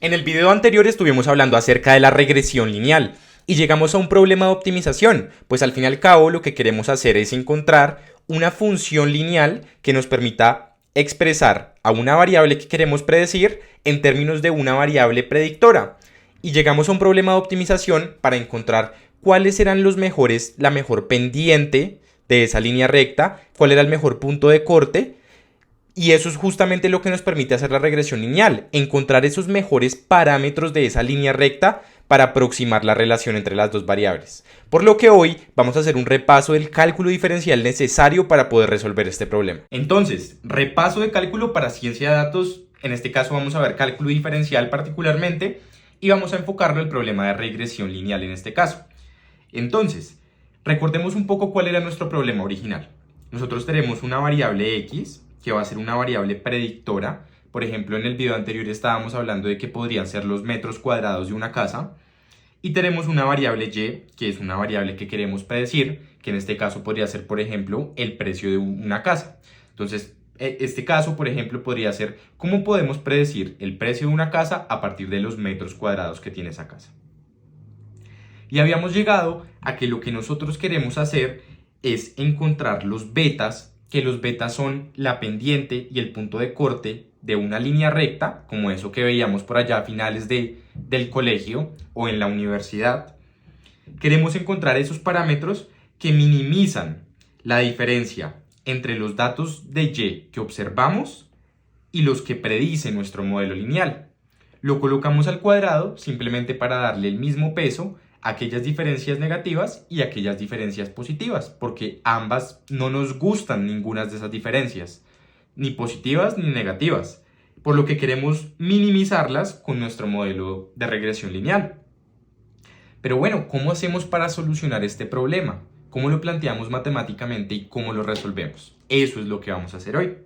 En el video anterior estuvimos hablando acerca de la regresión lineal y llegamos a un problema de optimización, pues al fin y al cabo lo que queremos hacer es encontrar una función lineal que nos permita expresar a una variable que queremos predecir en términos de una variable predictora. Y llegamos a un problema de optimización para encontrar cuáles serán la mejor pendiente de esa línea recta, cuál era el mejor punto de corte. Y eso es justamente lo que nos permite hacer la regresión lineal, encontrar esos mejores parámetros de esa línea recta para aproximar la relación entre las dos variables. Por lo que hoy vamos a hacer un repaso del cálculo diferencial necesario para poder resolver este problema. Entonces, repaso de cálculo para ciencia de datos, en este caso vamos a ver cálculo diferencial particularmente, y vamos a enfocarlo al problema de regresión lineal en este caso. Entonces, recordemos un poco cuál era nuestro problema original. Nosotros tenemos una variable x, que va a ser una variable predictora. Por ejemplo, en el video anterior estábamos hablando de que podrían ser los metros cuadrados de una casa. Y tenemos una variable y, que es una variable que queremos predecir, que en este caso podría ser, por ejemplo, el precio de una casa. Entonces, este caso, por ejemplo, podría ser cómo podemos predecir el precio de una casa a partir de los metros cuadrados que tiene esa casa. Y habíamos llegado a que lo que nosotros queremos hacer es encontrar los betas, que los betas son la pendiente y el punto de corte de una línea recta, como eso que veíamos por allá a finales del colegio o en la universidad. Queremos encontrar esos parámetros que minimizan la diferencia entre los datos de y que observamos y los que predice nuestro modelo lineal. Lo colocamos al cuadrado simplemente para darle el mismo peso a aquellas diferencias negativas y aquellas diferencias positivas, porque ambas no nos gustan ninguna de esas diferencias, ni positivas ni negativas, por lo que queremos minimizarlas con nuestro modelo de regresión lineal. Pero bueno, ¿cómo hacemos para solucionar este problema? ¿Cómo lo planteamos matemáticamente y cómo lo resolvemos? Eso es lo que vamos a hacer hoy.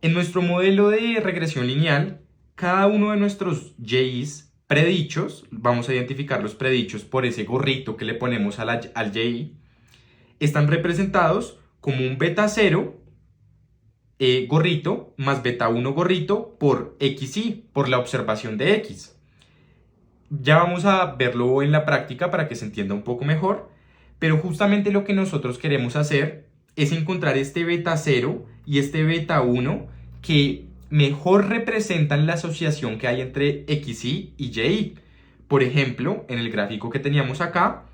En nuestro modelo de regresión lineal, cada uno de nuestros y'is predichos, vamos a identificar los predichos por ese gorrito que le ponemos al y, están representados como un beta 0 gorrito más beta 1 gorrito por xy, por la observación de x. Ya vamos a verlo en la práctica para que se entienda un poco mejor, pero justamente lo que nosotros queremos hacer es encontrar este beta 0 y este beta 1 que mejor representan la asociación que hay entre xy y y. Por ejemplo, en el gráfico que teníamos acá,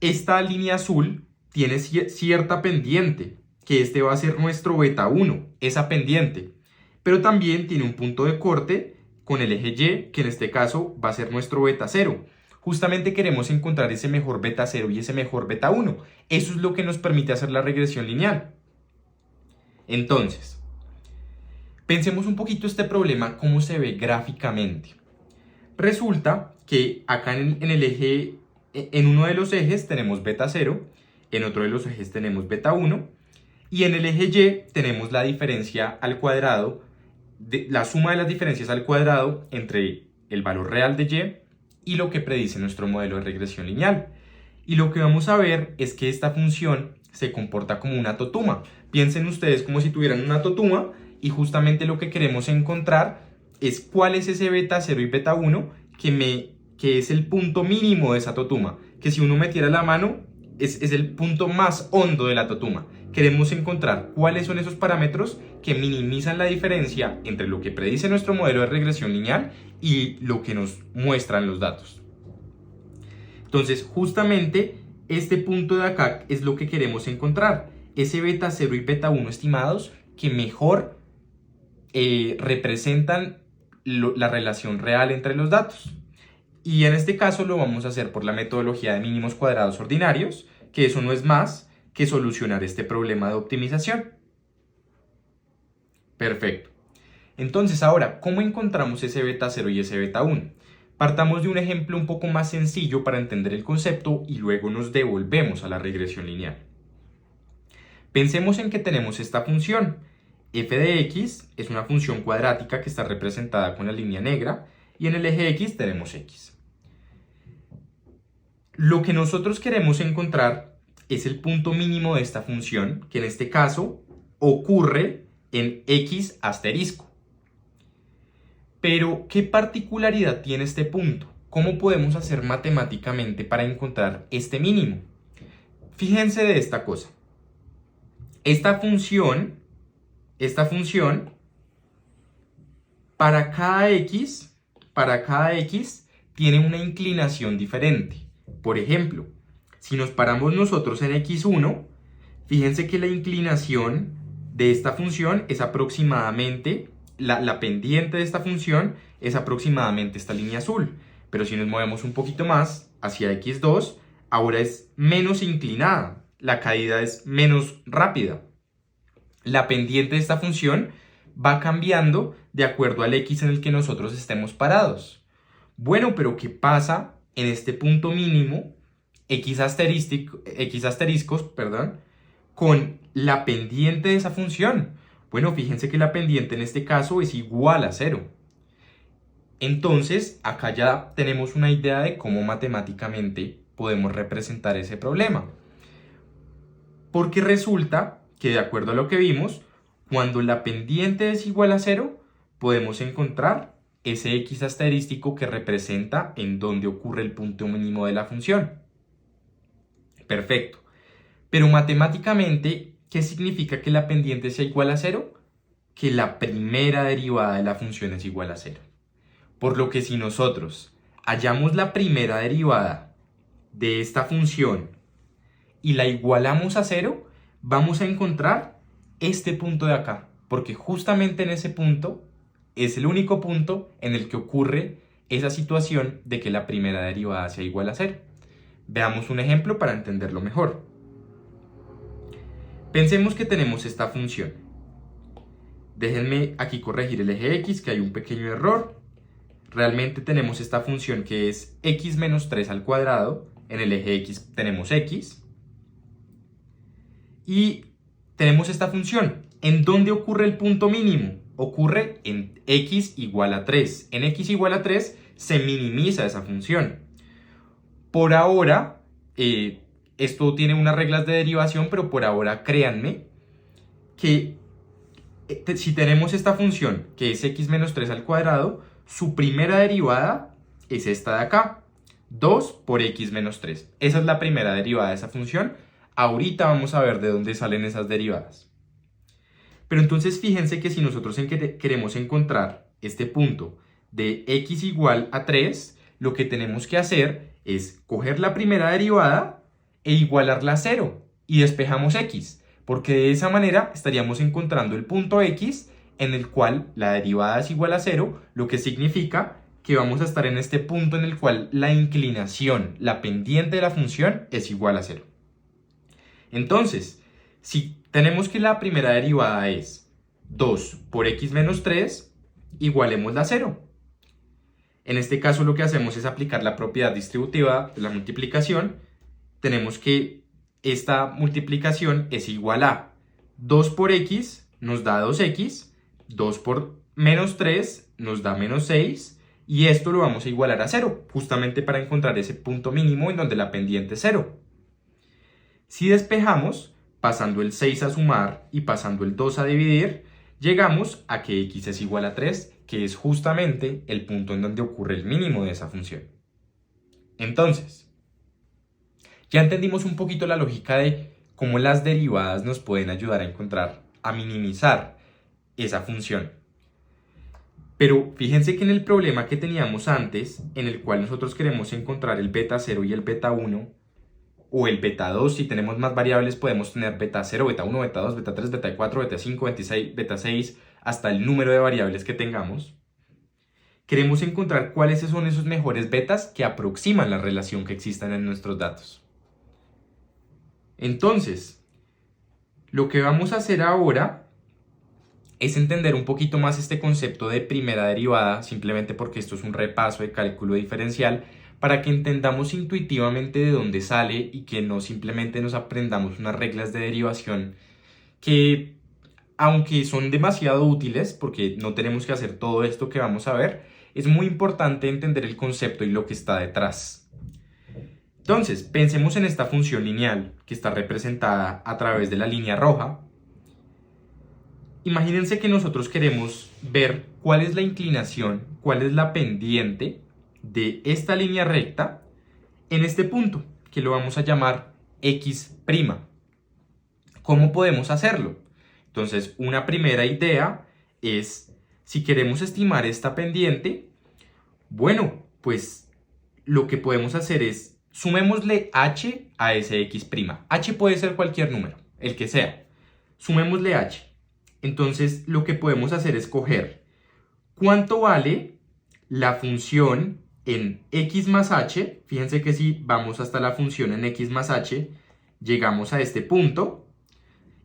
esta línea azul tiene cierta pendiente, que este va a ser nuestro beta 1, esa pendiente. Pero también tiene un punto de corte con el eje y, que en este caso va a ser nuestro beta 0. Justamente queremos encontrar ese mejor beta 0 y ese mejor beta 1. Eso es lo que nos permite hacer la regresión lineal. Entonces, pensemos un poquito este problema, cómo se ve gráficamente. Resulta que acá en el eje, en uno de los ejes tenemos beta 0, en otro de los ejes tenemos beta 1, y en el eje y tenemos la diferencia al cuadrado, la suma de las diferencias al cuadrado entre el valor real de y lo que predice nuestro modelo de regresión lineal. Y lo que vamos a ver es que esta función se comporta como una totuma. Piensen ustedes como si tuvieran una totuma, y justamente lo que queremos encontrar es cuál es ese beta 0 y beta 1 que es el punto mínimo de esa totuma, que si uno metiera la mano es el punto más hondo de la totuma. Queremos encontrar cuáles son esos parámetros que minimizan la diferencia entre lo que predice nuestro modelo de regresión lineal y lo que nos muestran los datos. Entonces, justamente este punto de acá es lo que queremos encontrar, ese beta 0 y beta 1 estimados que mejor representan la relación real entre los datos. Y en este caso lo vamos a hacer por la metodología de mínimos cuadrados ordinarios, que eso no es más que solucionar este problema de optimización. Perfecto. Entonces ahora, ¿cómo encontramos ese beta 0 y ese beta 1? Partamos de un ejemplo un poco más sencillo para entender el concepto y luego nos devolvemos a la regresión lineal. Pensemos en que tenemos esta función. F de x es una función cuadrática que está representada con la línea negra y en el eje x tenemos x. Lo que nosotros queremos encontrar es el punto mínimo de esta función, que en este caso ocurre en x asterisco. Pero, ¿qué particularidad tiene este punto? ¿Cómo podemos hacer matemáticamente para encontrar este mínimo? Fíjense de esta cosa. Esta función, para cada x, tiene una inclinación diferente. Por ejemplo, si nos paramos nosotros en x1, fíjense que la inclinación de esta función es aproximadamente, la pendiente de esta función es aproximadamente esta línea azul. Pero si nos movemos un poquito más hacia x2, ahora es menos inclinada, la caída es menos rápida. La pendiente de esta función va cambiando de acuerdo al x en el que nosotros estemos parados. Bueno, pero ¿qué pasa en este punto mínimo, x asteriscos, con la pendiente de esa función? Bueno, fíjense que la pendiente en este caso es igual a 0. Entonces, acá ya tenemos una idea de cómo matemáticamente podemos representar ese problema. Porque resulta que, de acuerdo a lo que vimos, cuando la pendiente es igual a 0, podemos encontrar ese x asterístico que representa en dónde ocurre el punto mínimo de la función. Perfecto. Pero matemáticamente, ¿qué significa que la pendiente sea igual a 0? Que la primera derivada de la función es igual a 0. Por lo que si nosotros hallamos la primera derivada de esta función y la igualamos a 0, vamos a encontrar este punto de acá, porque justamente en ese punto es el único punto en el que ocurre esa situación de que la primera derivada sea igual a 0. Veamos un ejemplo para entenderlo mejor. Pensemos que tenemos esta función. Déjenme aquí corregir el eje x, que hay un pequeño error. Realmente tenemos esta función que es x menos 3 al cuadrado. En el eje x tenemos x. Y tenemos esta función. ¿En dónde ocurre el punto mínimo? Ocurre en x igual a 3. En x igual a 3 se minimiza esa función. Por ahora, esto tiene unas reglas de derivación, pero por ahora créanme que si tenemos esta función que es x menos 3 al cuadrado, su primera derivada es esta de acá, 2 por x menos 3. Esa es la primera derivada de esa función. Ahorita vamos a ver de dónde salen esas derivadas. Pero entonces fíjense que si nosotros queremos encontrar este punto de x igual a 3, lo que tenemos que hacer es coger la primera derivada e igualarla a 0 y despejamos x, porque de esa manera estaríamos encontrando el punto x en el cual la derivada es igual a 0, lo que significa que vamos a estar en este punto en el cual la inclinación, la pendiente de la función, es igual a 0. Entonces, si tenemos que la primera derivada es 2 por x menos 3, igualémosla a 0. En este caso lo que hacemos es aplicar la propiedad distributiva de la multiplicación. Tenemos que esta multiplicación es igual a 2 por x nos da 2x, 2 por menos 3 nos da menos 6, y esto lo vamos a igualar a 0, justamente para encontrar ese punto mínimo en donde la pendiente es 0. Si despejamos, pasando el 6 a sumar y pasando el 2 a dividir, llegamos a que x es igual a 3, que es justamente el punto en donde ocurre el mínimo de esa función. Entonces, ya entendimos un poquito la lógica de cómo las derivadas nos pueden ayudar a minimizar esa función. Pero fíjense que en el problema que teníamos antes, en el cual nosotros queremos encontrar el beta 0 y el beta 1, o el beta 2, si tenemos más variables podemos tener beta 0, beta 1, beta 2, beta 3, beta 4, beta 5, beta 6, hasta el número de variables que tengamos. Queremos encontrar cuáles son esos mejores betas que aproximan la relación que existan en nuestros datos. Entonces, lo que vamos a hacer ahora es entender un poquito más este concepto de primera derivada, simplemente porque esto es un repaso de cálculo diferencial, para que entendamos intuitivamente de dónde sale y que no simplemente nos aprendamos unas reglas de derivación que, aunque son demasiado útiles, porque no tenemos que hacer todo esto que vamos a ver, es muy importante entender el concepto y lo que está detrás. Entonces, pensemos en esta función lineal que está representada a través de la línea roja. imagínense que nosotros queremos ver cuál es la inclinación, cuál es la pendiente de esta línea recta en este punto, que lo vamos a llamar X'. ¿Cómo podemos hacerlo? Entonces, una primera idea es, si queremos estimar esta pendiente, bueno, pues lo que podemos hacer es, sumémosle h a ese X'. H puede ser cualquier número, el que sea. Sumémosle h. Entonces, lo que podemos hacer es coger cuánto vale la función en x más h. Fíjense que si vamos hasta la función en x más h, llegamos a este punto.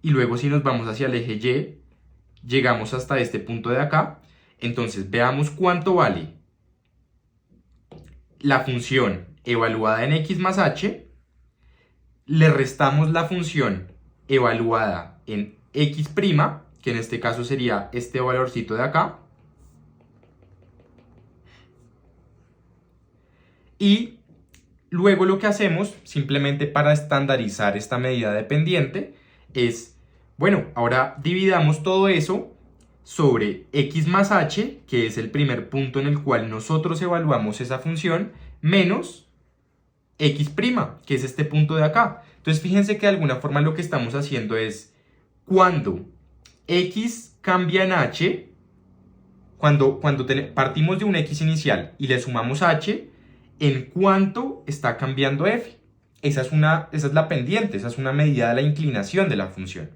Y luego si nos vamos hacia el eje y, llegamos hasta este punto de acá. Entonces veamos cuánto vale la función evaluada en x más h. Le restamos la función evaluada en x', que en este caso sería este valorcito de acá. Y luego lo que hacemos, simplemente para estandarizar esta medida de pendiente, es, bueno, ahora dividamos todo eso sobre x más h, que es el primer punto en el cual nosotros evaluamos esa función, menos x', que es este punto de acá. Entonces fíjense que de alguna forma lo que estamos haciendo es, cuando x cambia en h, cuando partimos de un x inicial y le sumamos h, en cuánto está cambiando f. Esa es la pendiente, esa es una medida de la inclinación de la función.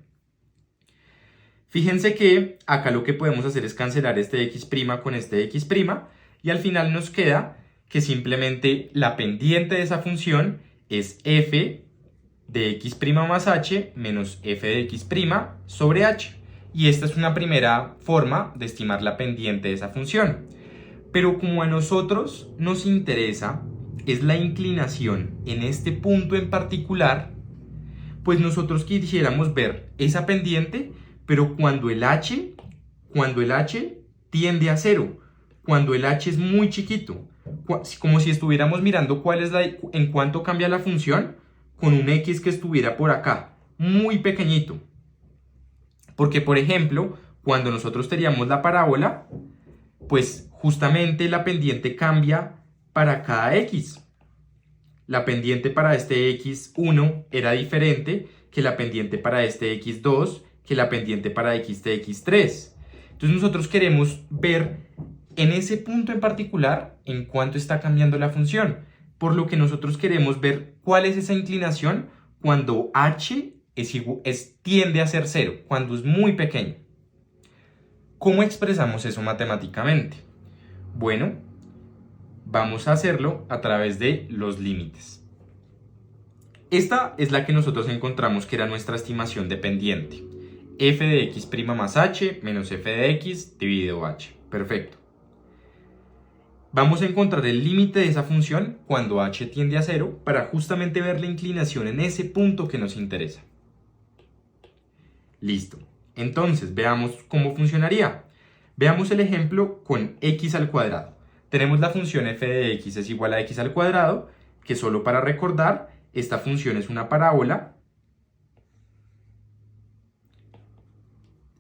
Fíjense que acá lo que podemos hacer es cancelar este x' con este x', y al final nos queda que simplemente la pendiente de esa función es f de x' más h menos f de x' sobre h. Y esta es una primera forma de estimar la pendiente de esa función. Pero como a nosotros nos interesa es la inclinación en este punto en particular, pues nosotros quisiéramos ver esa pendiente, pero cuando el h tiende a 0, cuando el h es muy chiquito, como si estuviéramos mirando en cuánto cambia la función con un x que estuviera por acá, muy pequeñito. Porque, por ejemplo, cuando nosotros teníamos la parábola, pues justamente la pendiente cambia para cada x. La pendiente para este x1 era diferente que la pendiente para este x2, que la pendiente para este x3. Entonces nosotros queremos ver en ese punto en particular en cuánto está cambiando la función. Por lo que nosotros queremos ver cuál es esa inclinación cuando h tiende a ser 0, cuando es muy pequeño. ¿Cómo expresamos eso matemáticamente? Bueno, vamos a hacerlo a través de los límites. Esta es la que nosotros encontramos que era nuestra estimación de pendiente. F de x' más h menos f de x dividido h. Perfecto. Vamos a encontrar el límite de esa función cuando h tiende a 0 para justamente ver la inclinación en ese punto que nos interesa. Listo. Entonces, veamos cómo funcionaría. Veamos el ejemplo con x al cuadrado. Tenemos la función f de x es igual a x al cuadrado, que solo para recordar, esta función es una parábola.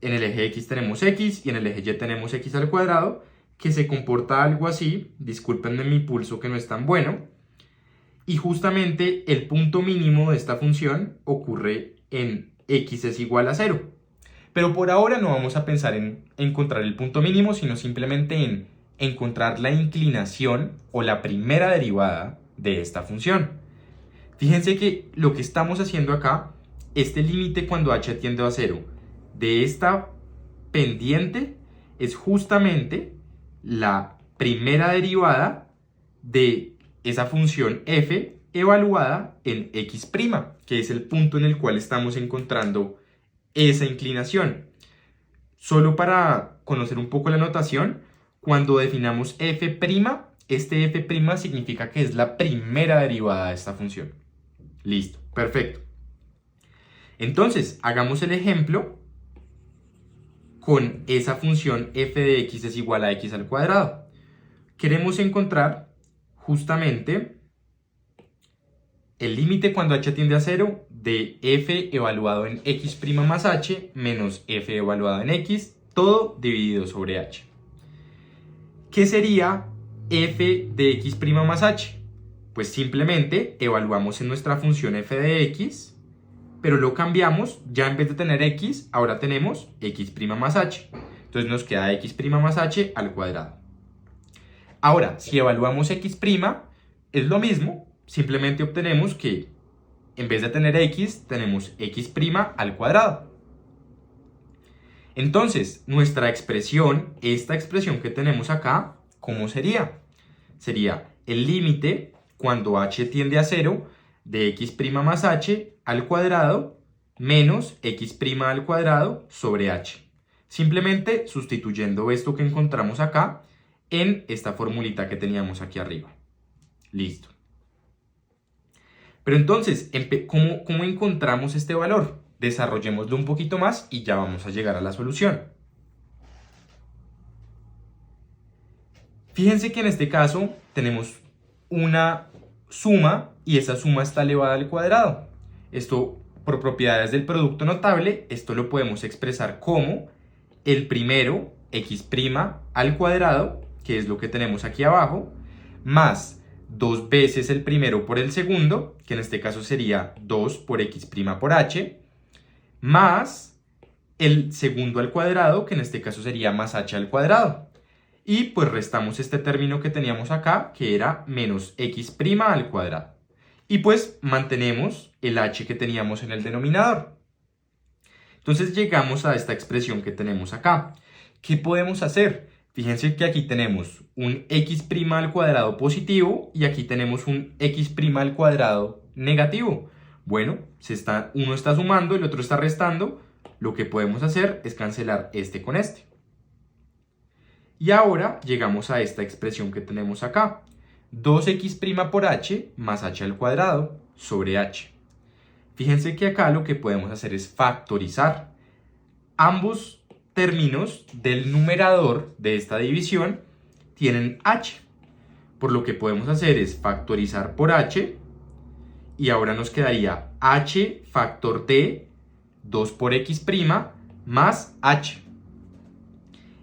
En el eje x tenemos x y en el eje y tenemos x al cuadrado, que se comporta algo así. Discúlpenme mi pulso que no es tan bueno. Y justamente el punto mínimo de esta función ocurre en x es igual a 0. Pero por ahora no vamos a pensar en encontrar el punto mínimo, sino simplemente en encontrar la inclinación o la primera derivada de esta función. Fíjense que lo que estamos haciendo acá, este límite cuando h tiende a 0 de esta pendiente es justamente la primera derivada de esa función f evaluada en x', que es el punto en el cual estamos encontrando esa inclinación. Solo para conocer un poco la notación, cuando definamos f', este f' significa que es la primera derivada de esta función. Listo, perfecto. Entonces, hagamos el ejemplo con esa función f de x es igual a x al cuadrado. Queremos encontrar justamente el límite cuando h tiende a 0 de f evaluado en x' más h menos f evaluado en x, todo dividido sobre h. ¿Qué sería f de x' más h? Pues simplemente evaluamos en nuestra función f de x, pero lo cambiamos, ya en vez de tener x, ahora tenemos x' más h. Entonces nos queda x' más h al cuadrado. Ahora, si evaluamos x', es lo mismo, simplemente obtenemos que en vez de tener x, tenemos x' al cuadrado. Entonces, nuestra expresión, esta expresión que tenemos acá, ¿cómo sería? Sería el límite cuando h tiende a 0 de x' más h al cuadrado menos x' al cuadrado sobre h. Simplemente sustituyendo esto que encontramos acá en esta formulita que teníamos aquí arriba. Listo. Pero entonces, ¿cómo encontramos este valor? Desarrollémoslo un poquito más y ya vamos a llegar a la solución. Fíjense que en este caso tenemos una suma y esa suma está elevada al cuadrado. Esto, por propiedades del producto notable, esto lo podemos expresar como el primero, x' al cuadrado, que es lo que tenemos aquí abajo, más 2 veces el primero por el segundo, que en este caso sería 2 por x' por h, más el segundo al cuadrado, que en este caso sería más h al cuadrado. Y pues restamos este término que teníamos acá, que era menos x' al cuadrado. Y pues mantenemos el h que teníamos en el denominador. Entonces llegamos a esta expresión que tenemos acá. ¿Qué podemos hacer? Fíjense que aquí tenemos un x' al cuadrado positivo y aquí tenemos un x' al cuadrado negativo. Bueno, uno está sumando y el otro está restando. Lo que podemos hacer es cancelar este con este. Y ahora llegamos a esta expresión que tenemos acá. 2x' por h más h al cuadrado sobre h. Fíjense que acá lo que podemos hacer es factorizar. Ambos términos del numerador de esta división tienen h. Por lo que podemos hacer es factorizar por h. Y ahora nos quedaría h factor de 2 por x' más h.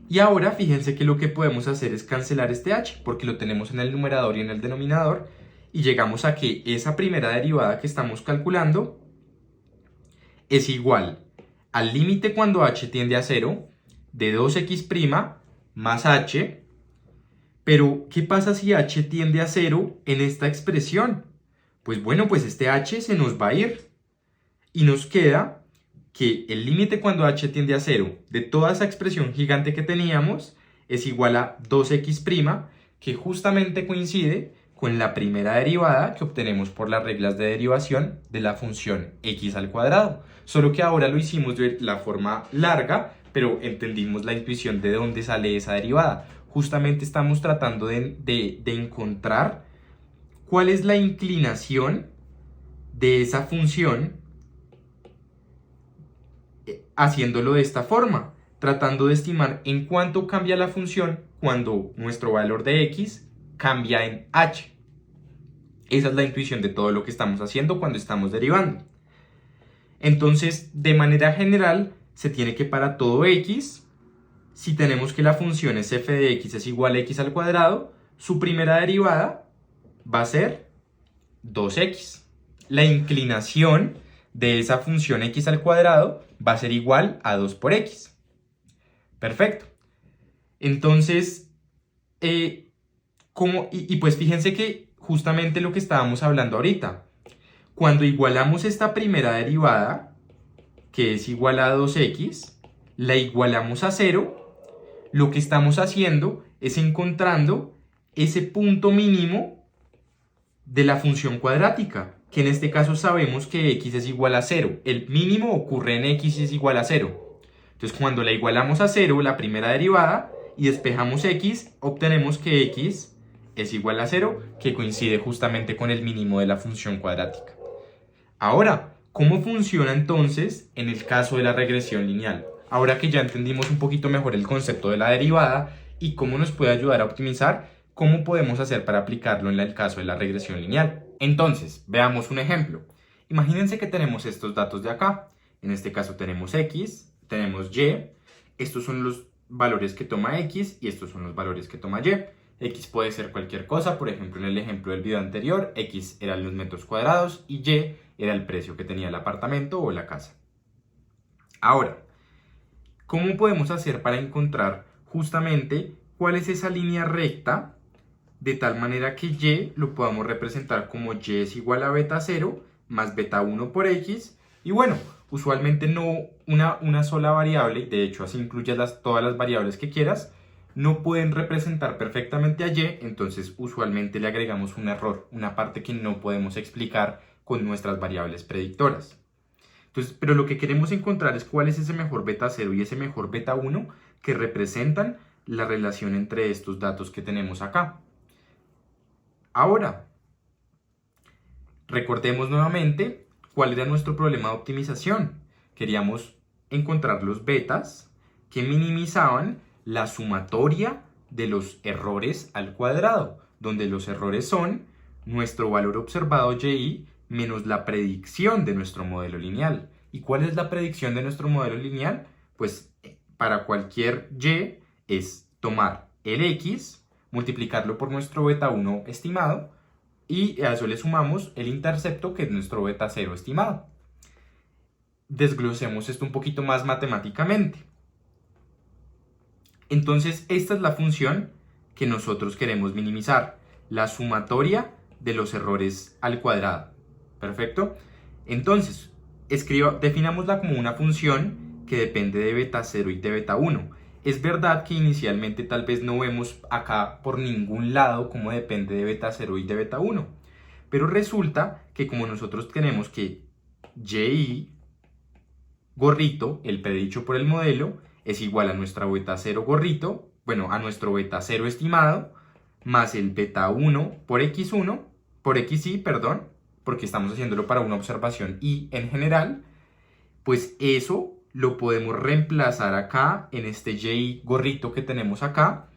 Y ahora fíjense que lo que podemos hacer es cancelar este h, porque lo tenemos en el numerador y en el denominador, y llegamos a que esa primera derivada que estamos calculando es igual al límite cuando h tiende a 0 de 2x' más h. Pero, ¿qué pasa si h tiende a 0 en esta expresión? Pues bueno, pues este h se nos va a ir y nos queda que el límite cuando h tiende a 0 de toda esa expresión gigante que teníamos es igual a 2x', que justamente coincide con la primera derivada que obtenemos por las reglas de derivación de la función x al cuadrado. Solo que ahora lo hicimos de la forma larga, pero entendimos la intuición de dónde sale esa derivada. Justamente estamos tratando de encontrar cuál es la inclinación de esa función haciéndolo de esta forma, tratando de estimar en cuánto cambia la función cuando nuestro valor de x cambia en h. Esa es la intuición de todo lo que estamos haciendo cuando estamos derivando. Entonces, de manera general, se tiene que para todo x, si tenemos que la función es f de x es igual a x al cuadrado, su primera derivada va a ser 2x. La inclinación de esa función x al cuadrado va a ser igual a 2 por x. Perfecto. Entonces, pues fíjense que justamente lo que estábamos hablando ahorita, cuando igualamos esta primera derivada, que es igual a 2x, la igualamos a 0, lo que estamos haciendo es encontrando ese punto mínimo de la función cuadrática, que en este caso sabemos que x es igual a 0. El mínimo ocurre en x es igual a 0. Entonces cuando la igualamos a 0, la primera derivada, y despejamos x, obtenemos que x es igual a 0, que coincide justamente con el mínimo de la función cuadrática. Ahora, ¿cómo funciona entonces en el caso de la regresión lineal? Ahora que ya entendimos un poquito mejor el concepto de la derivada y cómo nos puede ayudar a optimizar, ¿cómo podemos hacer para aplicarlo en el caso de la regresión lineal? Entonces, veamos un ejemplo. Imagínense que tenemos estos datos de acá. En este caso tenemos X, tenemos Y. Estos son los valores que toma X y estos son los valores que toma Y. X puede ser cualquier cosa, por ejemplo en el ejemplo del video anterior, X eran los metros cuadrados y Y era el precio que tenía el apartamento o la casa. Ahora, ¿cómo podemos hacer para encontrar justamente cuál es esa línea recta de tal manera que Y lo podamos representar como Y es igual a beta 0 más beta 1 por X? Y bueno, usualmente no una sola variable, de hecho así incluyes todas las variables que quieras, no pueden representar perfectamente a Y, entonces usualmente le agregamos un error, una parte que no podemos explicar con nuestras variables predictoras. Entonces, pero lo que queremos encontrar es cuál es ese mejor beta 0 y ese mejor beta 1 que representan la relación entre estos datos que tenemos acá. Ahora, recordemos nuevamente cuál era nuestro problema de optimización. Queríamos encontrar los betas que minimizaban la sumatoria de los errores al cuadrado, donde los errores son nuestro valor observado y menos la predicción de nuestro modelo lineal. ¿Y cuál es la predicción de nuestro modelo lineal? Pues para cualquier y es tomar el x, multiplicarlo por nuestro beta 1 estimado y a eso le sumamos el intercepto que es nuestro beta 0 estimado. Desglosemos esto un poquito más matemáticamente. Entonces, esta es la función que nosotros queremos minimizar, la sumatoria de los errores al cuadrado. ¿Perfecto? Entonces, definámosla como una función que depende de beta 0 y de beta 1. Es verdad que inicialmente tal vez no vemos acá por ningún lado cómo depende de beta 0 y de beta 1. Pero resulta que como nosotros tenemos que y gorrito, el predicho por el modelo, es igual a nuestra beta 0 gorrito, bueno, a nuestro beta 0 estimado, más el beta 1 por x1, por xy, perdón, porque estamos haciéndolo para una observación y en general, pues eso lo podemos reemplazar acá en este y gorrito que tenemos acá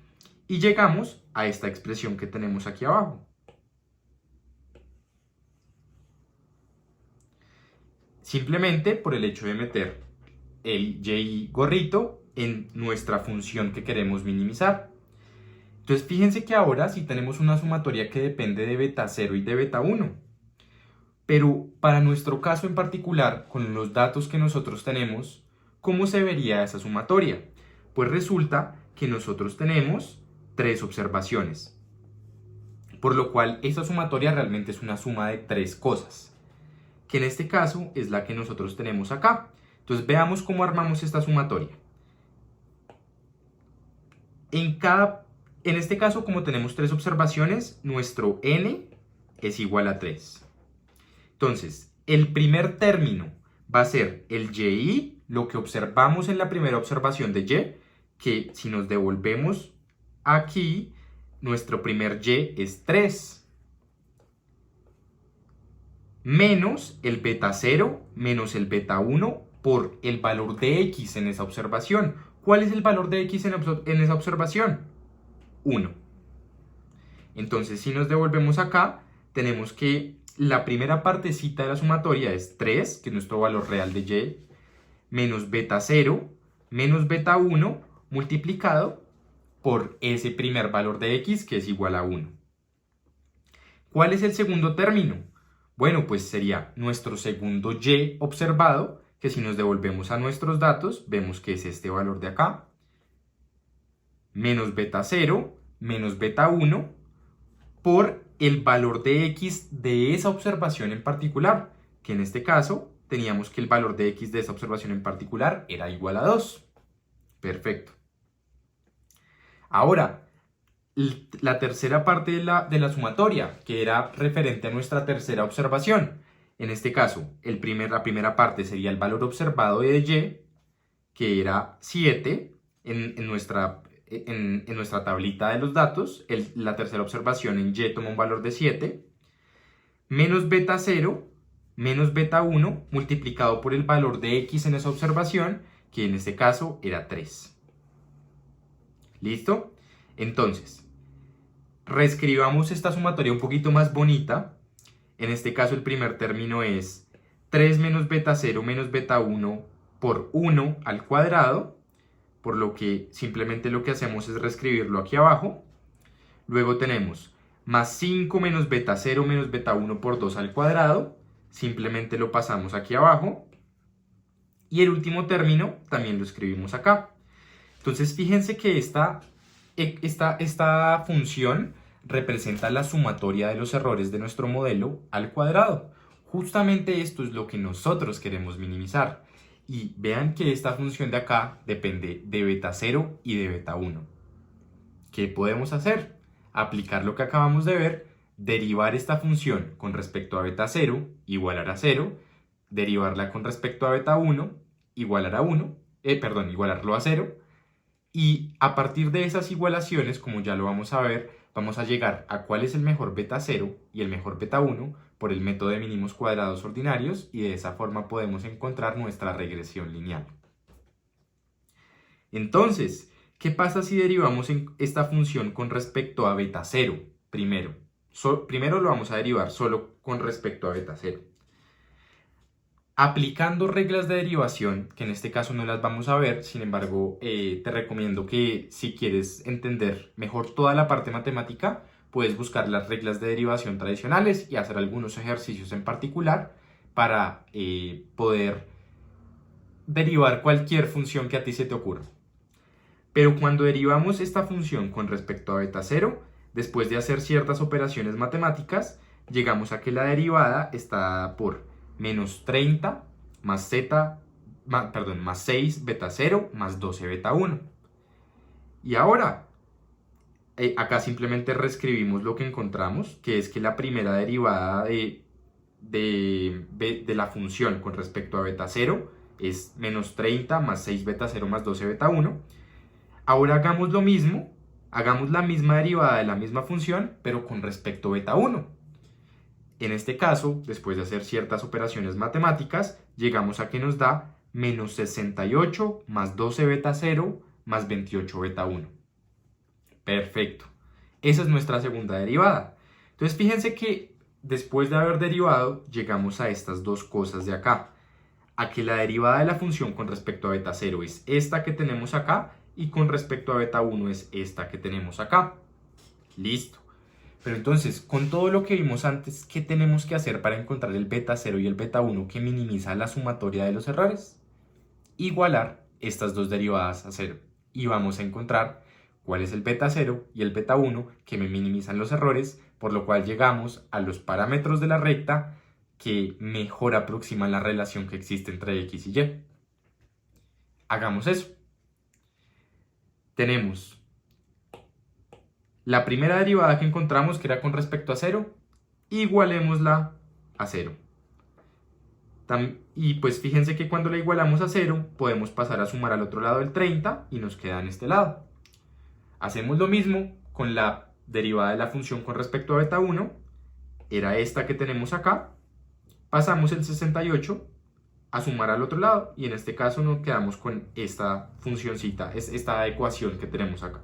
y llegamos a esta expresión que tenemos aquí abajo. Simplemente por el hecho de meter el y gorrito en nuestra función que queremos minimizar. Entonces fíjense que ahora sí tenemos una sumatoria que depende de beta 0 y de beta 1. Pero para nuestro caso en particular, con los datos que nosotros tenemos, ¿cómo se vería esa sumatoria? Pues resulta que nosotros tenemos 3 observaciones. Por lo cual esta sumatoria realmente es una suma de 3 cosas, que en este caso es la que nosotros tenemos acá. Entonces veamos cómo armamos esta sumatoria. En este caso, como tenemos 3 observaciones, nuestro n es igual a 3. Entonces, el primer término va a ser el y, lo que observamos en la primera observación de y, que si nos devolvemos aquí, nuestro primer y es 3. Menos el beta 0 menos el beta 1 por el valor de x en esa observación. ¿Cuál es el valor de x en esa observación? 1. Entonces, si nos devolvemos acá, tenemos que la primera partecita de la sumatoria es 3, que es nuestro valor real de y, menos beta 0 menos beta 1 multiplicado por ese primer valor de x, que es igual a 1. ¿Cuál es el segundo término? Bueno, pues sería nuestro segundo y observado, que si nos devolvemos a nuestros datos, vemos que es este valor de acá, menos beta 0 menos beta 1 por el valor de x de esa observación en particular, que en este caso teníamos que el valor de x de esa observación en particular era igual a 2. Perfecto. Ahora, la tercera parte de la sumatoria, que era referente a nuestra tercera observación. En este caso, la primera parte sería el valor observado de y, que era 7 en nuestra tablita de los datos. La tercera observación en y toma un valor de 7, menos beta 0 menos beta 1 multiplicado por el valor de x en esa observación, que en este caso era 3. ¿Listo? Entonces, reescribamos esta sumatoria un poquito más bonita En este caso el primer término es 3 menos beta 0 menos beta 1 por 1 al cuadrado, por lo que simplemente lo que hacemos es reescribirlo aquí abajo. Luego tenemos más 5 menos beta 0 menos beta 1 por 2 al cuadrado, simplemente lo pasamos aquí abajo. Y el último término también lo escribimos acá. Entonces fíjense que esta función representa la sumatoria de los errores de nuestro modelo al cuadrado. Justamente esto es lo que nosotros queremos minimizar. Y vean que esta función de acá depende de beta 0 y de beta 1. ¿Qué podemos hacer? Aplicar lo que acabamos de ver, derivar esta función con respecto a beta 0, igualar a 0, derivarla con respecto a beta 1, igualarlo a 0, y a partir de esas igualaciones, como ya lo vamos a ver, vamos a llegar a cuál es el mejor beta 0 y el mejor beta 1 por el método de mínimos cuadrados ordinarios, y de esa forma podemos encontrar nuestra regresión lineal. Entonces, ¿qué pasa si derivamos esta función con respecto a beta 0? Primero lo vamos a derivar solo con respecto a beta 0. Aplicando reglas de derivación, que en este caso no las vamos a ver, sin embargo, te recomiendo que si quieres entender mejor toda la parte matemática, puedes buscar las reglas de derivación tradicionales y hacer algunos ejercicios en particular para poder derivar cualquier función que a ti se te ocurra. Pero cuando derivamos esta función con respecto a beta 0, después de hacer ciertas operaciones matemáticas, llegamos a que la derivada está dada por menos 30 más 6 beta 0 más 12 beta 1. Y ahora, acá simplemente reescribimos lo que encontramos, que es que la primera derivada de la función con respecto a beta 0 es menos 30 más 6 beta 0 más 12 beta 1. Ahora hagamos lo mismo, hagamos la misma derivada de la misma función, pero con respecto a beta 1. En este caso, después de hacer ciertas operaciones matemáticas, llegamos a que nos da menos 68 más 12 beta 0 más 28 beta 1. Perfecto. Esa es nuestra segunda derivada. Entonces fíjense que después de haber derivado, llegamos a estas dos cosas de acá. A que la derivada de la función con respecto a beta 0 es esta que tenemos acá, y con respecto a beta 1 es esta que tenemos acá. Listo. Pero entonces, con todo lo que vimos antes, ¿qué tenemos que hacer para encontrar el beta 0 y el beta 1 que minimiza la sumatoria de los errores? Igualar estas dos derivadas a 0. Y vamos a encontrar cuál es el beta 0 y el beta 1 que me minimizan los errores, por lo cual llegamos a los parámetros de la recta que mejor aproximan la relación que existe entre x y y. Hagamos eso. Tenemos la primera derivada que encontramos, que era con respecto a 0, igualémosla a 0. Y pues fíjense que cuando la igualamos a 0, podemos pasar a sumar al otro lado el 30 y nos queda en este lado. Hacemos lo mismo con la derivada de la función con respecto a beta 1, era esta que tenemos acá. Pasamos el 68 a sumar al otro lado, y en este caso nos quedamos con esta funcioncita, esta ecuación que tenemos acá.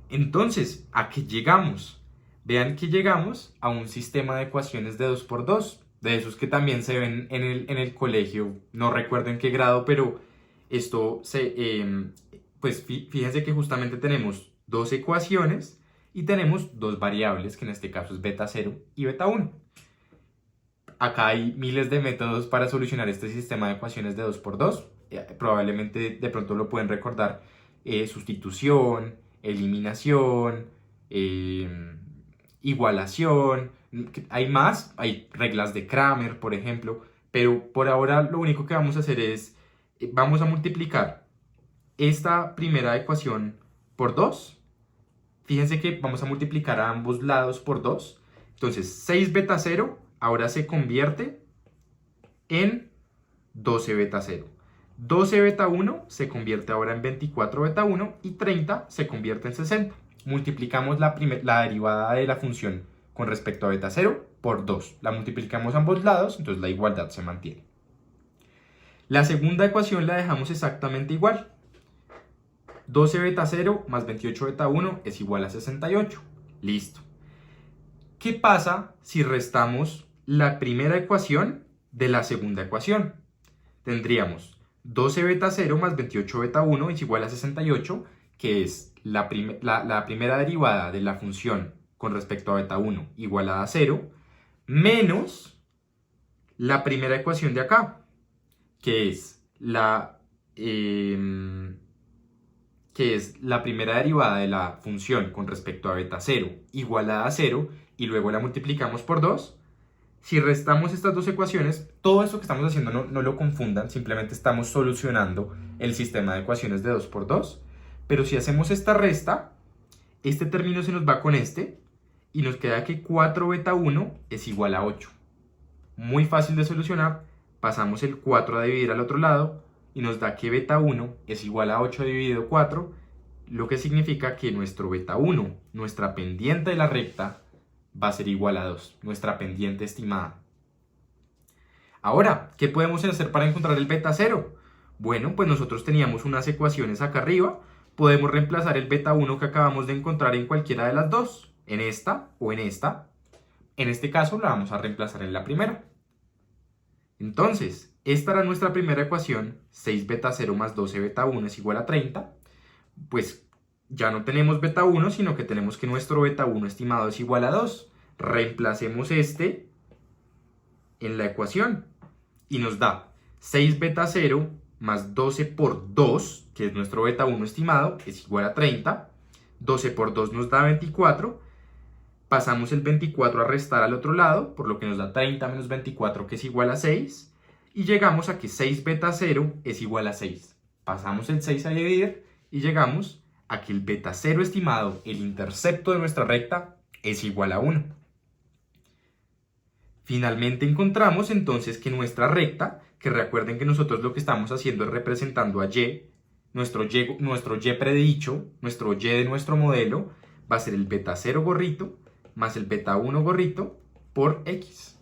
Entonces, ¿a qué llegamos? Vean que llegamos a un sistema de ecuaciones de 2×2, de esos que también se ven en el colegio, no recuerdo en qué grado, pero esto pues fíjense que justamente tenemos dos ecuaciones y tenemos dos variables, que en este caso es beta 0 y beta 1. Acá hay miles de métodos para solucionar este sistema de ecuaciones de 2×2. Probablemente de pronto lo pueden recordar. Sustitución, eliminación, igualación. Hay más, hay reglas de Cramer, por ejemplo. Pero por ahora lo único que vamos a hacer es, vamos a multiplicar esta primera ecuación por 2. Fíjense que vamos a multiplicar a ambos lados por 2. Entonces 6 beta 0 ahora se convierte en 12 beta 0. 12 beta 1 se convierte ahora en 24 beta 1 y 30 se convierte en 60. Multiplicamos la derivada de la función con respecto a beta 0 por 2. La multiplicamos a ambos lados, entonces la igualdad se mantiene. La segunda ecuación la dejamos exactamente igual. 12 beta 0 más 28 beta 1 es igual a 68. Listo. ¿Qué pasa si restamos la primera ecuación de la segunda ecuación? Tendríamos 12 beta 0 más 28 beta 1 es igual a 68, que es la primera derivada de la función con respecto a beta 1 igualada a 0, menos la primera ecuación de acá, que es la primera derivada de la función con respecto a beta 0 igualada a 0, y luego la multiplicamos por 2. Si restamos estas dos ecuaciones, todo esto que estamos haciendo no lo confundan, simplemente estamos solucionando el sistema de ecuaciones de 2 por 2. Pero si hacemos esta resta, este término se nos va con este, y nos queda que 4 beta 1 es igual a 8. Muy fácil de solucionar, pasamos el 4 a dividir al otro lado, y nos da que beta 1 es igual a 8 dividido 4, lo que significa que nuestro beta 1, nuestra pendiente de la recta, va a ser igual a 2, nuestra pendiente estimada. Ahora, ¿qué podemos hacer para encontrar el beta 0? Bueno, pues nosotros teníamos unas ecuaciones acá arriba, podemos reemplazar el beta 1 que acabamos de encontrar en cualquiera de las dos, en esta o en esta. En este caso la vamos a reemplazar en la primera. Entonces, esta era nuestra primera ecuación, 6 beta 0 más 12 beta 1 es igual a 30. Pues ya no tenemos beta 1, sino que tenemos que nuestro beta 1 estimado es igual a 2. Reemplacemos este en la ecuación y nos da 6 beta 0 más 12 por 2, que es nuestro beta 1 estimado, es igual a 30. 12 por 2 nos da 24. Pasamos el 24 a restar al otro lado, por lo que nos da 30 menos 24, que es igual a 6. Y llegamos a que 6 beta 0 es igual a 6. Pasamos el 6 a dividir y llegamos a que el beta 0 estimado, el intercepto de nuestra recta, es igual a 1. Finalmente encontramos entonces que nuestra recta, que recuerden que nosotros lo que estamos haciendo es representando a y, nuestro y predicho, nuestro y de nuestro modelo, va a ser el beta 0 gorrito más el beta 1 gorrito por x.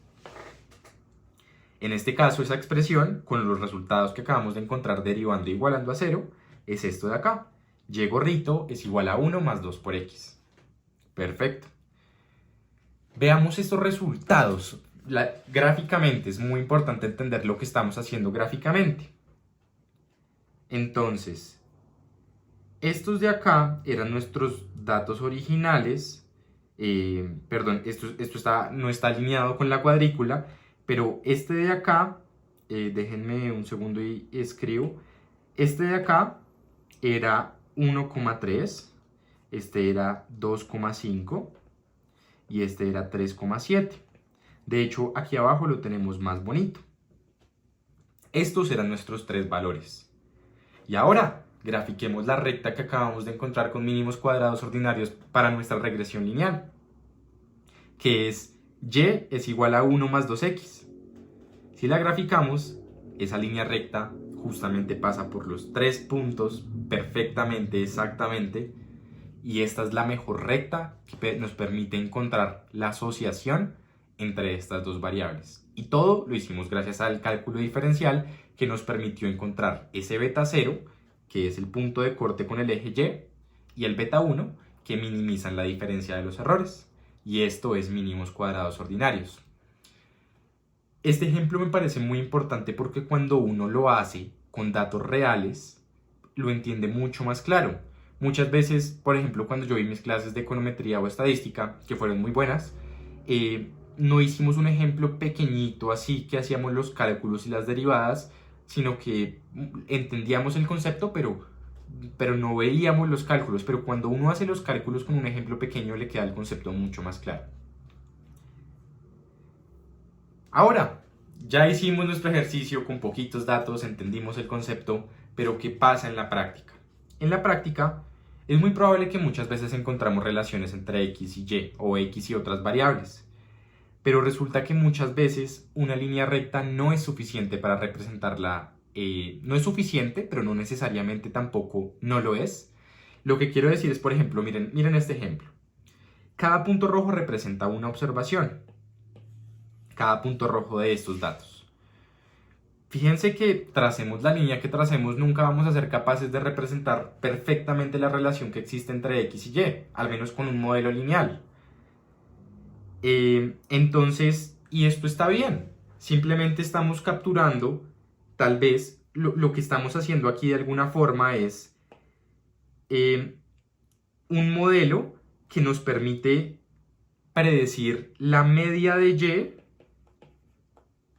En este caso, esa expresión, con los resultados que acabamos de encontrar derivando e igualando a 0, es esto de acá. Y gorrito es igual a 1 más 2 por x. Perfecto. Veamos estos resultados. Gráficamente es muy importante entender lo que estamos haciendo gráficamente. Entonces, estos de acá eran nuestros datos originales. Perdón, esto no está alineado con la cuadrícula, pero este de acá, déjenme un segundo y escribo. Este de acá era 1,3, este era 2,5 y este era 3,7. De hecho, aquí abajo lo tenemos más bonito. Estos eran nuestros tres valores. Y ahora, grafiquemos la recta que acabamos de encontrar con mínimos cuadrados ordinarios para nuestra regresión lineal, que es y es igual a 1 más 2x. Si la graficamos, esa línea recta justamente pasa por los tres puntos perfectamente, exactamente, y esta es la mejor recta que nos permite encontrar la asociación entre estas dos variables. Y todo lo hicimos gracias al cálculo diferencial que nos permitió encontrar ese beta 0, que es el punto de corte con el eje y el beta 1, que minimizan la diferencia de los errores. Y esto es mínimos cuadrados ordinarios. Este ejemplo me parece muy importante porque cuando uno lo hace con datos reales, lo entiende mucho más claro. Muchas veces, por ejemplo, cuando yo vi mis clases de econometría o estadística, que fueron muy buenas, no hicimos un ejemplo pequeñito así que hacíamos los cálculos y las derivadas, sino que entendíamos el concepto, pero no veíamos los cálculos. Pero cuando uno hace los cálculos con un ejemplo pequeño, le queda el concepto mucho más claro. Ahora, ya hicimos nuestro ejercicio con poquitos datos, entendimos el concepto, pero ¿qué pasa en la práctica? En la práctica, es muy probable que muchas veces encontramos relaciones entre x y y, o x y otras variables. Pero resulta que muchas veces una línea recta no es suficiente para representarla. No es suficiente, pero no necesariamente tampoco no lo es. Lo que quiero decir es, por ejemplo, miren este ejemplo. Cada punto rojo representa una observación. Cada punto rojo de estos datos. Fíjense que tracemos la línea que tracemos, nunca vamos a ser capaces de representar perfectamente la relación que existe entre x y y, al menos con un modelo lineal. Entonces, y esto está bien. Simplemente estamos capturando, tal vez lo que estamos haciendo aquí de alguna forma es eh, un modelo que nos permite predecir la media de Y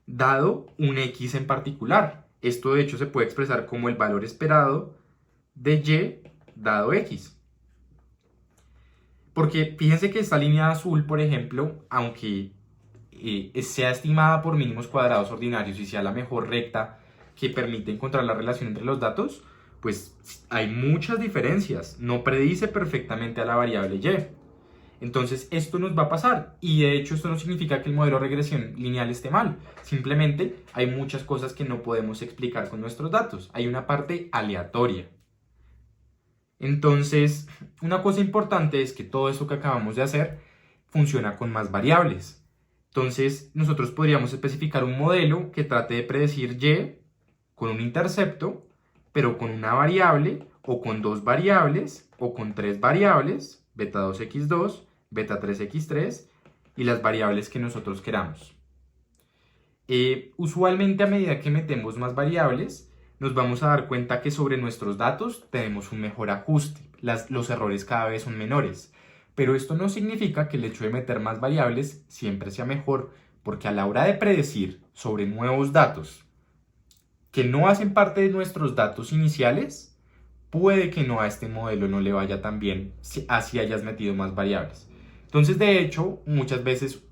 dado un X en particular. Esto de hecho se puede expresar como el valor esperado de Y dado X. Porque fíjense que esta línea azul, por ejemplo, aunque sea estimada por mínimos cuadrados ordinarios y sea la mejor recta que permite encontrar la relación entre los datos, pues hay muchas diferencias. No predice perfectamente a la variable Y. Entonces esto nos va a pasar y de hecho esto no significa que el modelo de regresión lineal esté mal. Simplemente hay muchas cosas que no podemos explicar con nuestros datos. Hay una parte aleatoria. Entonces, una cosa importante es que todo eso que acabamos de hacer funciona con más variables. Entonces, nosotros podríamos especificar un modelo que trate de predecir Y con un intercepto, pero con una variable, o con dos variables, o con tres variables, beta 2x2, beta 3x3, y las variables que nosotros queramos. Usualmente a medida que metemos más variables, nos vamos a dar cuenta que sobre nuestros datos tenemos un mejor ajuste, los errores cada vez son menores. Pero esto no significa que el hecho de meter más variables siempre sea mejor, porque a la hora de predecir sobre nuevos datos que no hacen parte de nuestros datos iniciales, puede que no a este modelo no le vaya tan bien si así hayas metido más variables. Entonces, de hecho, muchas veces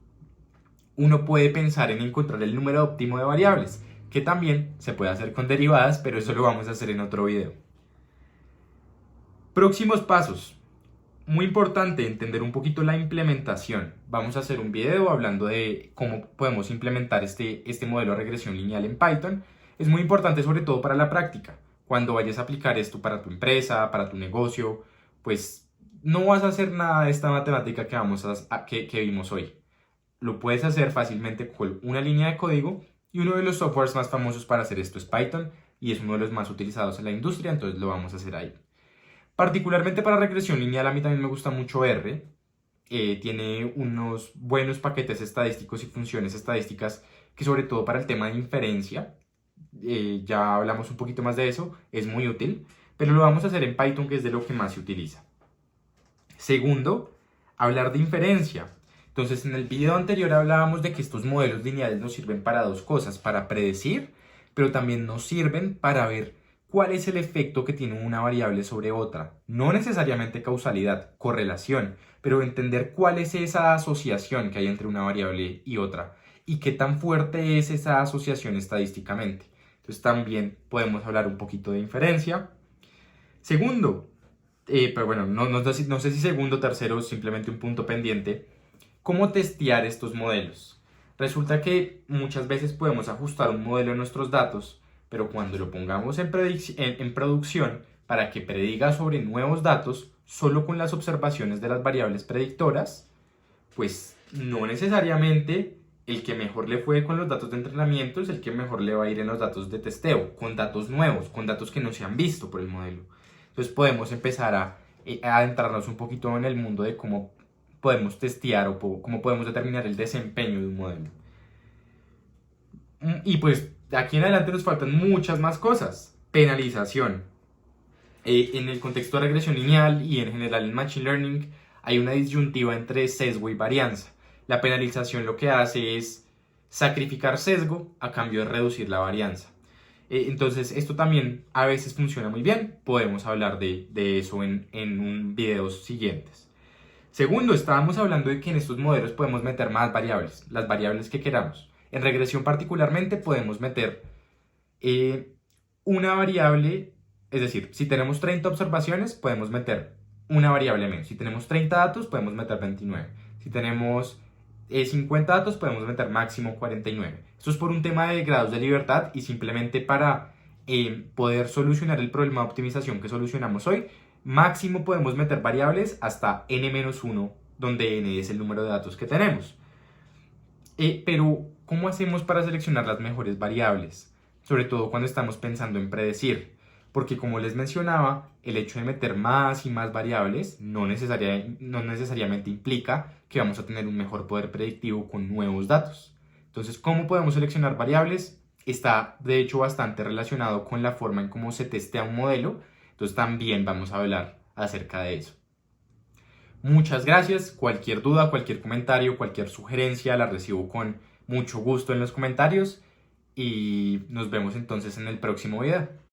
uno puede pensar en encontrar el número óptimo de variables, que también se puede hacer con derivadas, pero eso lo vamos a hacer en otro video. Próximos pasos. Muy importante entender un poquito la implementación. Vamos a hacer un video hablando de cómo podemos implementar este modelo de regresión lineal en Python. Es muy importante sobre todo para la práctica. Cuando vayas a aplicar esto para tu empresa, para tu negocio, pues no vas a hacer nada de esta matemática que vimos hoy. Lo puedes hacer fácilmente con una línea de código y uno de los softwares más famosos para hacer esto es Python y es uno de los más utilizados en la industria, entonces lo vamos a hacer ahí. Particularmente para regresión lineal a mí también me gusta mucho R. Tiene unos buenos paquetes estadísticos y funciones estadísticas que sobre todo para el tema de inferencia, ya hablamos un poquito más de eso, es muy útil, pero lo vamos a hacer en Python, que es de lo que más se utiliza. Segundo, hablar de inferencia. Entonces, en el video anterior hablábamos de que estos modelos lineales nos sirven para dos cosas, para predecir, pero también nos sirven para ver cuál es el efecto que tiene una variable sobre otra. No necesariamente causalidad, correlación, pero entender cuál es esa asociación que hay entre una variable y otra y qué tan fuerte es esa asociación estadísticamente. Entonces también podemos hablar un poquito de inferencia. Segundo, pero bueno, no sé si segundo o tercero, simplemente un punto pendiente. ¿Cómo testear estos modelos? Resulta que muchas veces podemos ajustar un modelo en nuestros datos, pero cuando lo pongamos en producción para que prediga sobre nuevos datos, solo con las observaciones de las variables predictoras, pues no necesariamente el que mejor le fue con los datos de entrenamiento es el que mejor le va a ir en los datos de testeo, con datos nuevos, con datos que no se han visto por el modelo. Entonces podemos empezar a adentrarnos un poquito en el mundo de cómo podemos testear o cómo podemos determinar el desempeño de un modelo. Y pues de aquí en adelante nos faltan muchas más cosas. Penalización. En el contexto de regresión lineal y en general en Machine Learning hay una disyuntiva entre sesgo y varianza. La penalización lo que hace es sacrificar sesgo a cambio de reducir la varianza. Entonces esto también a veces funciona muy bien. Podemos hablar de eso en videos siguientes. Segundo, estábamos hablando de que en estos modelos podemos meter más variables, las variables que queramos. En regresión particularmente podemos meter una variable, es decir, si tenemos 30 observaciones podemos meter una variable menos. Si tenemos 30 datos podemos meter 29. Si tenemos 50 datos podemos meter máximo 49. Esto es por un tema de grados de libertad y simplemente para poder solucionar el problema de optimización que solucionamos hoy. Máximo podemos meter variables hasta n-1, donde n es el número de datos que tenemos. Pero, ¿cómo hacemos para seleccionar las mejores variables? Sobre todo cuando estamos pensando en predecir. porque como les mencionaba, el hecho de meter más y más variables no necesariamente implica que vamos a tener un mejor poder predictivo con nuevos datos. Entonces, ¿cómo podemos seleccionar variables? Está de hecho bastante relacionado con la forma en cómo se testea un modelo, entonces también vamos a hablar acerca de eso. Muchas gracias, cualquier duda, cualquier comentario, cualquier sugerencia la recibo con mucho gusto en los comentarios y nos vemos entonces en el próximo video.